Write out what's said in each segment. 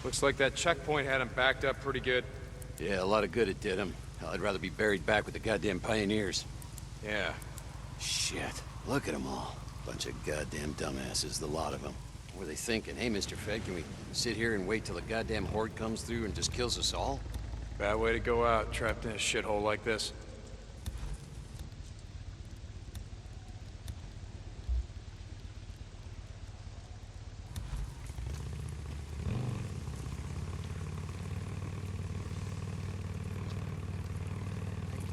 Looks like that checkpoint had him backed up pretty good. Yeah, a lot of good it did him. Hell, I'd rather be buried back with the goddamn pioneers. Yeah. Shit. Look at them all. Bunch of goddamn dumbasses, the lot of them. What were they thinking? Hey, Mr. Fed, can we sit here and wait till the goddamn horde comes through and just kills us all? Bad way to go out, trapped in a shithole like this.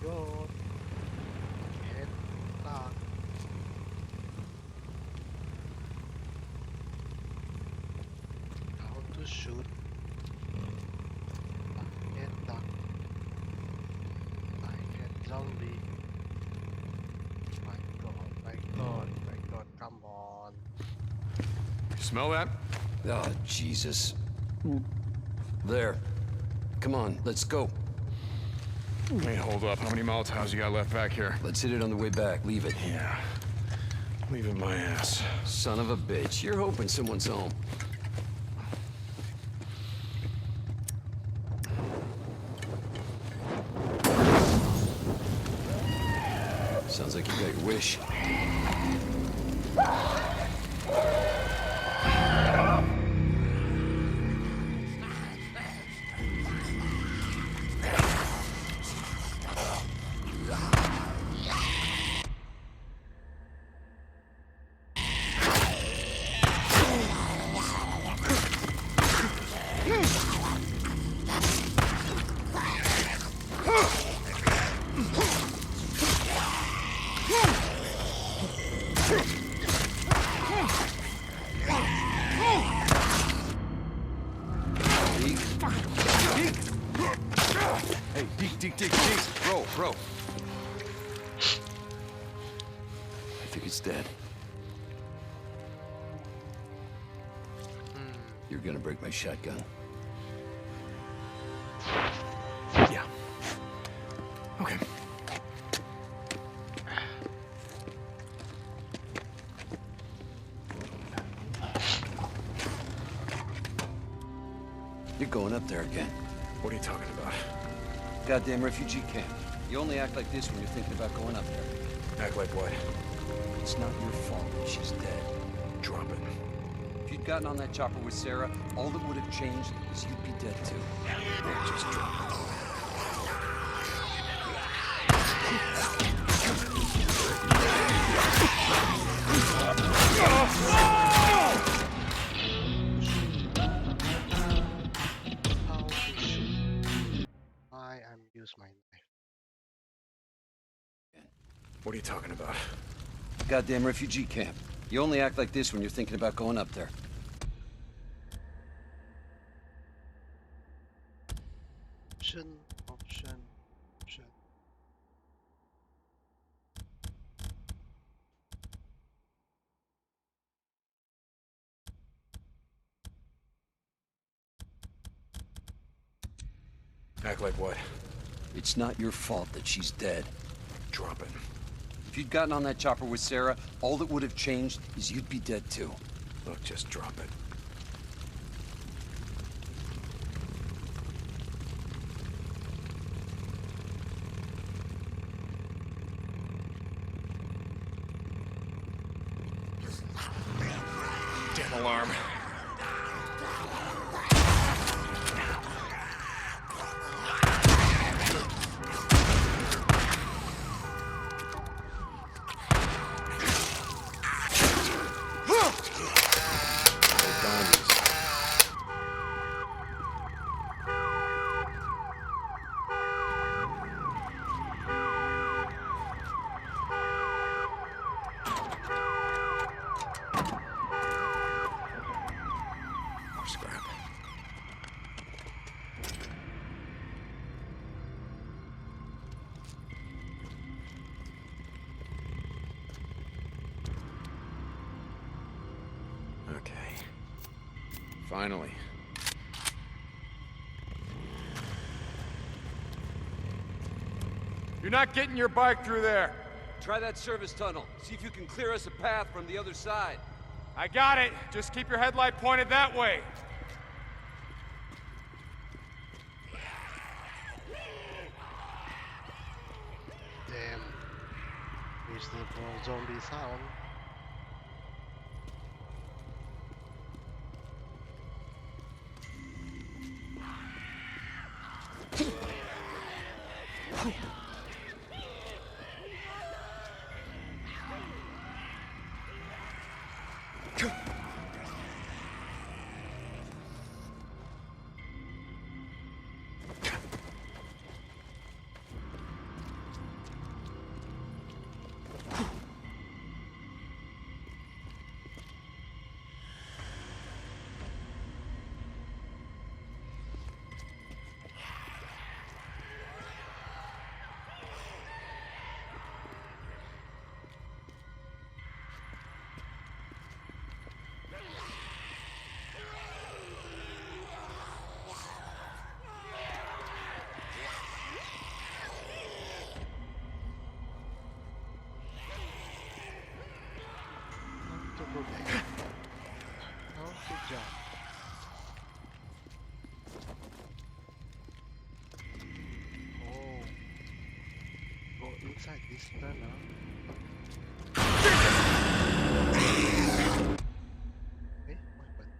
Go. Get locked. How to shoot. Get locked. I get zombie. My god, come on. You smell that? Oh, Jesus. There. Come on, let's go. Hey, hold up. How many Molotovs you got left back here? Let's hit it on the way back. Leave it. Yeah. Leaving my ass. Son of a bitch. You're hoping someone's home. Sounds like you got your wish. Hey, Deke, bro. I think it's dead. You're gonna break my shotgun. Yeah. Okay. You're going up there again. What are you talking about? Goddamn refugee camp. You only act like this when you're thinking about going up there. Act like what? It's not your fault that she's dead. Drop it. If you'd gotten on that chopper with Sarah, all that would have changed is you'd be dead too. Yeah, just drop it. How to shoot. I am use my knife. What are you talking about? Goddamn refugee camp. You only act like this when you're thinking about going up there. Option. Act like what? It's not your fault that she's dead. Drop it. If you'd gotten on that chopper with Sarah, all that would have changed is you'd be dead too. Look, just drop it. Damn alarm. More scrap. Okay. Finally. You're not getting your bike through there. Try that service tunnel. See if you can clear us a path from the other side. I got it. Just keep your headlight pointed that way. damn reasonable zombie sound. To go back. Oh, good job. Oh, go inside this tunnel. Eh, what happened?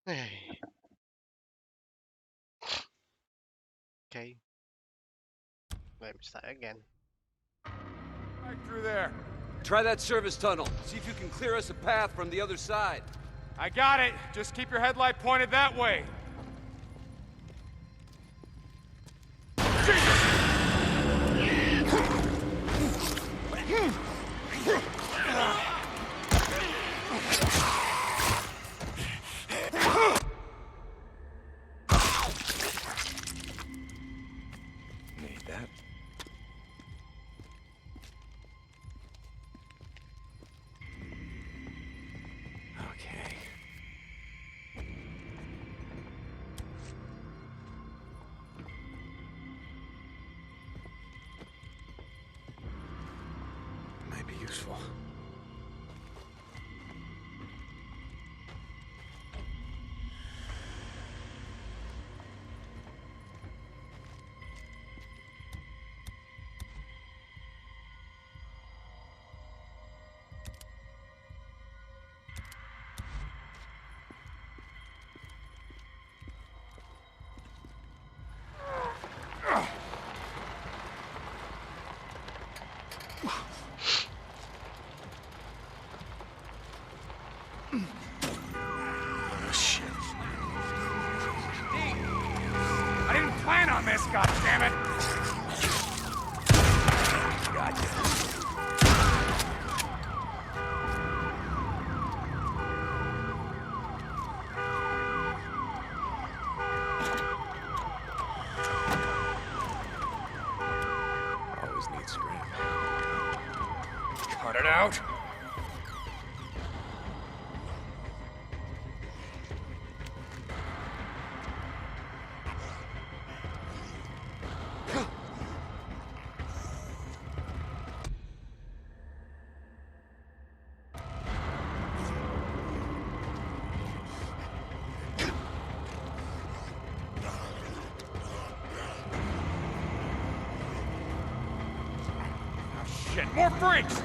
Hey. Okay. Let me start again. Right through there. Try that service tunnel. See if you can clear us a path from the other side. I got it. Just keep your headlight pointed that way. Need that. Okay. Might be useful. Oh, shit. I didn't plan on this, goddammit! Always need scrap. Cut it out! Shit, more freaks!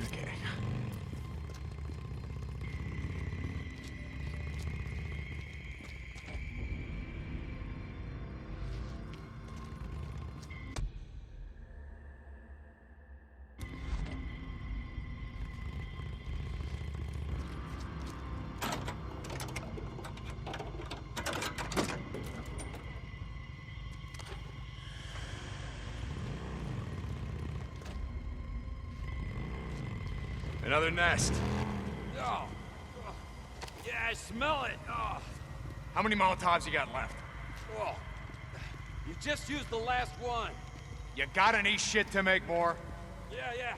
Okay. Another nest. Oh. Yeah, I smell it. Oh. How many Molotovs you got left? Whoa. You just used the last one. You got any shit to make more? Yeah.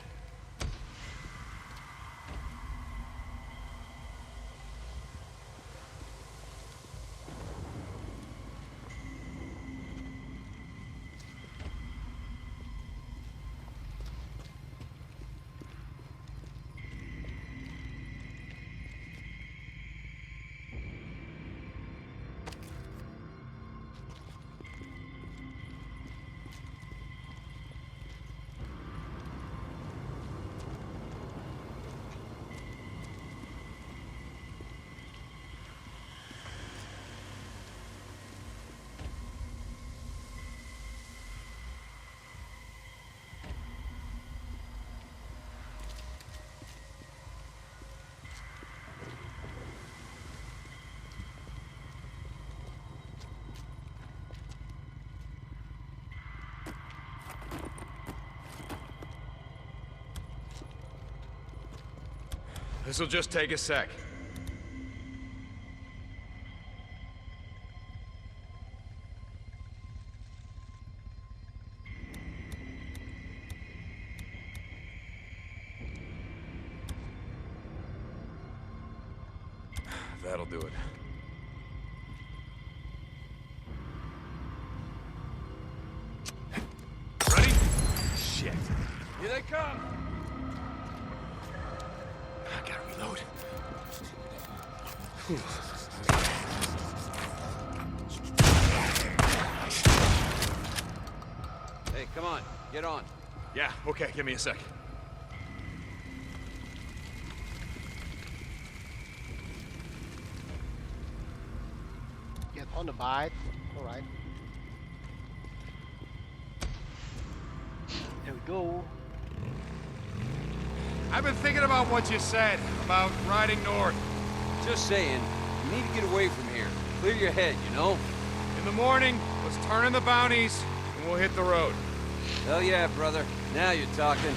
This'll just take a sec. That'll do it. Ready? Shit. Here they come. I gotta reload. Hey, come on, get on. Yeah, okay, give me a sec. Get on the bike. Alright. There we go. I've been thinking about what you said about riding north. Just saying, you need to get away from here. Clear your head, you know? In the morning, let's turn in the bounties, and we'll hit the road. Hell yeah, brother. Now you're talking.